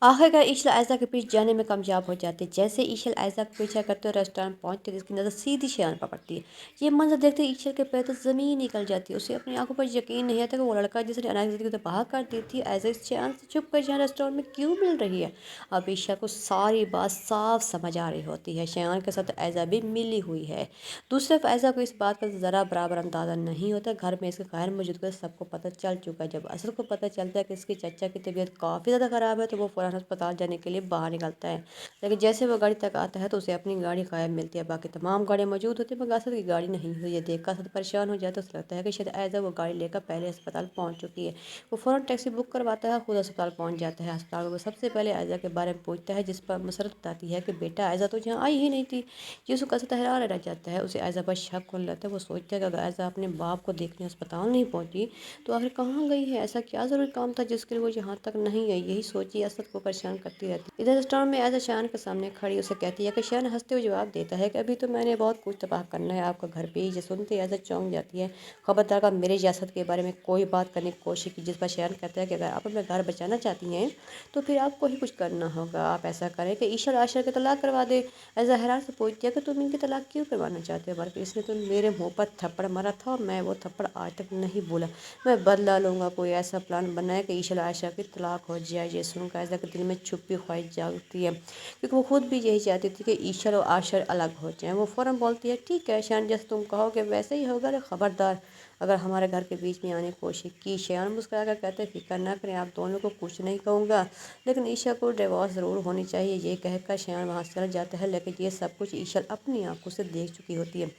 आखिरकार ईशल आयशा के पीछे जाने में कामयाब हो जाते। जैसे ईशल आयशा का पीछा करते हुए रेस्टोरेंट पहुंचते, इसकी नज़र सीधी शेयान पर पड़ती है। ये मंजर देखते ईशल के पैर तो ज़मीन निकल जाती है। उसे अपनी आंखों पर यकीन नहीं आता कि वो लड़का जिसने अनायक को तबाह कर दी थी, ऐसे शेयान से छुप कर शेयान रेस्टोरेंट में क्यों मिल रही है। अब ईशा को सारी बात साफ समझ आ रही होती है। शेयान के साथ ऐजा भी मिली हुई है। दूसरी तरफ ऐजा को इस बात का ज़रा बराबर अंदाज़ा नहीं होता। घर में इसके गैर मौजूदगी सबको पता चल चुका है। जब असद को पता चलता है कि इसकी चचा की तबीयत काफ़ी ज़्यादा ख़राब है, तो वो फ़ौरन अस्पताल जाने के लिए बाहर निकलता है। लेकिन जैसे वो गाड़ी तक आता है तो उसे अपनी गाड़ी गायब मिलती है। बाकी तमाम गाड़ियाँ मौजूद होती हैं, मगर असद की गाड़ी नहीं हुई। ये देखकर असद परेशान हो जाता है। उसे लगता है कि शायद ऐज़ा वो गाड़ी लेकर पहले अस्पताल पहुँच चुकी है। वो फ़ौरन टैक्सी बुक करवाता है, खुद अस्पताल पहुँच जाता है। अस्पताल में वो सबसे पहले ऐज़ा के बारे में पूछता है, जिस पर मसरत बताती है कि बेटा ऐज़ा तो यहाँ आई ही नहीं थी। ये उसको कसर हैरान रह जाता है। उसे ऐज़ा पर शक होने लगता है। वो सोचता है कि अगर ऐज़ा अपने बाप को देखने अस्पताल नहीं पहुँची तो आखिर कहाँ गई है। ऐसा क्या ज़रूरी काम था जिसके लिए वो यहाँ तक नहीं आई। यही सोची असद को परेशान करती रहती है। इधर रेस्टोरेंट में ऐज़ा शान के सामने खड़ी उसे कहती है कि शान हंसते हुए जवाब देता है कि अभी तो मैंने बहुत कुछ तबाह करना है आपका घर पे ही। ये सुनते ऐज़ा चौंक जाती है। खबरदार का मेरे असद के बारे में कोई बात करने की कोशिश की। जिस पर शान कहता है कि अगर आप अपना घर बचाना चाहती हैं तो फिर आपको ही कुछ करना होगा। आप ऐसा करें कि ईशर आशर के तलाक करवा दे। ऐज़ा हैरान से पूछती है कि तुम इनकी तलाक क्यों करवाना चाहते हो, बल्कि इसने तो मेरे मुँह पर थप्पड़ मारा था और मैं वो थप्पड़ आज तक नहीं भूला। मैं बदला लूँगा। कोई ऐसा प्लान बनाए कि ईशल आयशा की तलाक हो जाए। ये सुनकर आयशा के दिल में छुपी ख्वाहिश जागती है, क्योंकि वो खुद भी यही चाहती थी कि ईशल और आशर अलग हो जाएं। वो फ़ौरन बोलती है, ठीक है शान, जैसे तुम कहोगे वैसे ही होगा। खबरदार अगर हमारे घर के बीच में आने की कोशिश की। शान मुस्कुरा कर कहते, फिक्र ना करें, आप दोनों को कुछ नहीं कहूँगा, लेकिन ईशा को डिवोर्स ज़रूर होनी चाहिए। ये कहकर शान वहाँ से चल जाता है। लेकिन ये सब कुछ ईशल अपनी आंखों से देख चुकी होती है।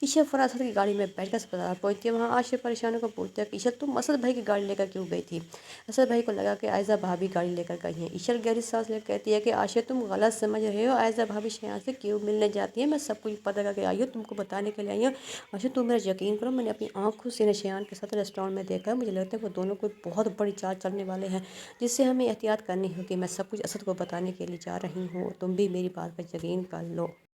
ईशा फ़ौरन असद की गाड़ी में बैठकर अस्पताल पहुंचती है। वहाँ आशिफ परेशानों को पूछता है कि ईशा तुम असद भाई की गाड़ी लेकर क्यों गई थी। असद भाई को लगा कि आयज़ा भाभी गाड़ी लेकर गई हैं। ईशा गहरी सांस लेकर कहती है कि आशिफ तुम गलत समझ रहे हो। आयज़ा भाभी यहाँ से क्यों मिलने जाती है, मैं सब कुछ पता करके आई हूँ, तुमको बताने के लिए आई हूँ। आशिफ तुम मेरा यकीन करो, मैंने अपनी आंखों से शयान के साथ रेस्टोरेंट में देखा है। मुझे लगता है वो दोनों कोई बहुत बड़ी चाल चलने वाले हैं, जिससे हमें एहतियात करनी होगी। मैं सब कुछ असद को बताने के लिए जा रही हूँ, तुम भी मेरी बात पर यकीन कर लो।